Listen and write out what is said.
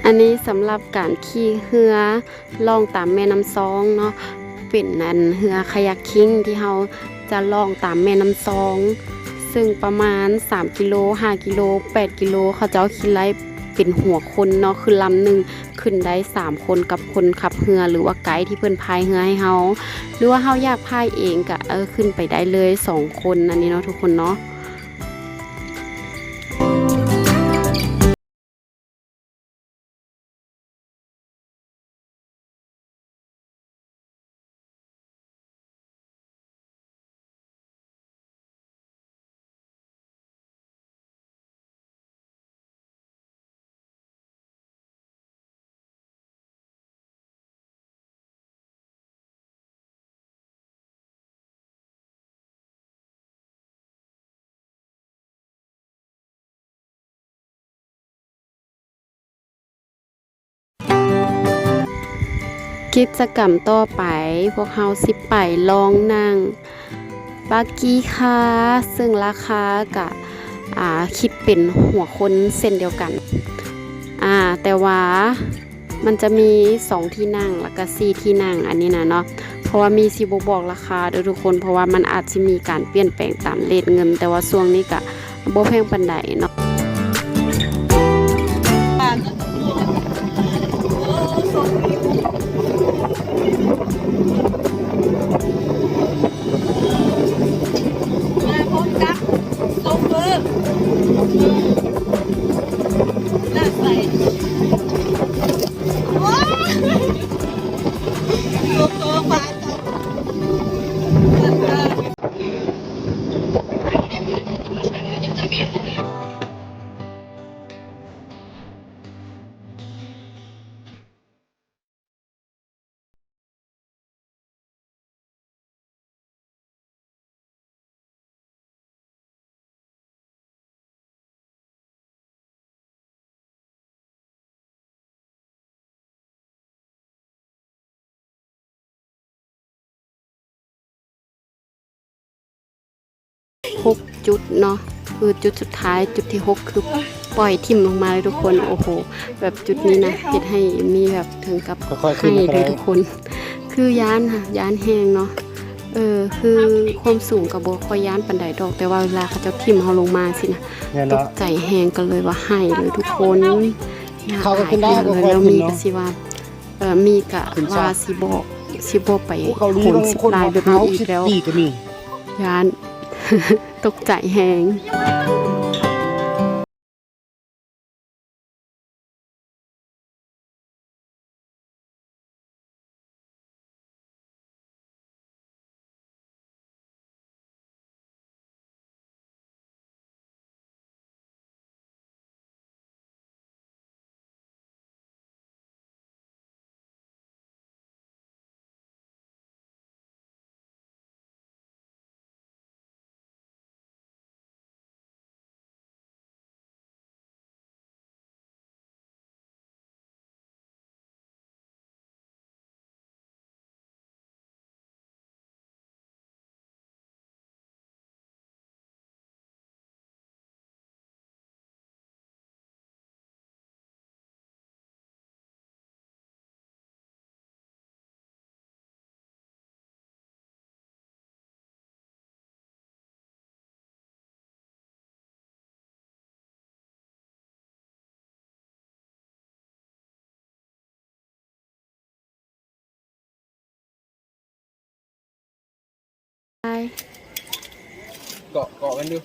อันนี้สำหรับการขี่เรือล่องตามแม่น้ำซองเนาะเป็นอันเรือคายักคิงที่เราจะล่องตามแม่น้ำซองซึ่งประมาณ3กิโล5กิโล8กิโลเขาจะเอาคิดไล่เป็นหัวคนเนาะคือลำนึงขึ้นได้3คนกับคนขับเรือหรือว่าไกด์ที่เพิ่นพายเรือให้เฮาหรือว่าเฮาอยากพายเองก็ขึ้นไปได้เลย2คนอันนี้เนาะทุกคนเนาะกิจกรรมต่อไปพวกเราสิไปลองนั่งบากี้ค่ะซึ่งราคาก็คิดเป็นหัวคนเส้นเดียวกันแต่ว่ามันจะมี2ที่นั่งแล้วก็4ที่นั่งอันนี้นะเนาะเพราะว่ามีสิบ่บอกราคาเด้อทุกคนเพราะว่ามันอาจสิมีการเปลี่ยนแปลงตามเรทเงินแต่ว่าช่วงนี้ก็บ่แพงปานใดเนาะ6จุดเนาะคือจุดสุดท้ายจุดที่6คือปล่อยทิ่มลงมาเลยทุกคนโอ้โหแบบจุดนี้นะเฮ็ดให้มีแบบถึงกับให้เลยทุกคนคือย่านค่ะย่านแฮงเนาะคือความสูงก็บ่ค่อยย่านปานใดดอกแต่ว่าเวลาเขาเจ้าทิ่มเฮาลงมาสินะตกใจแฮงกันเลยว่าให้เลยทุกคนเขาก็ขึ้นได้เลยแล้วมีก็สิว่ามีก็ว่าสิบ่ไปคน10ลายแบบนี้อีกแล้วย่านตกใจแฮงเกาะกันดู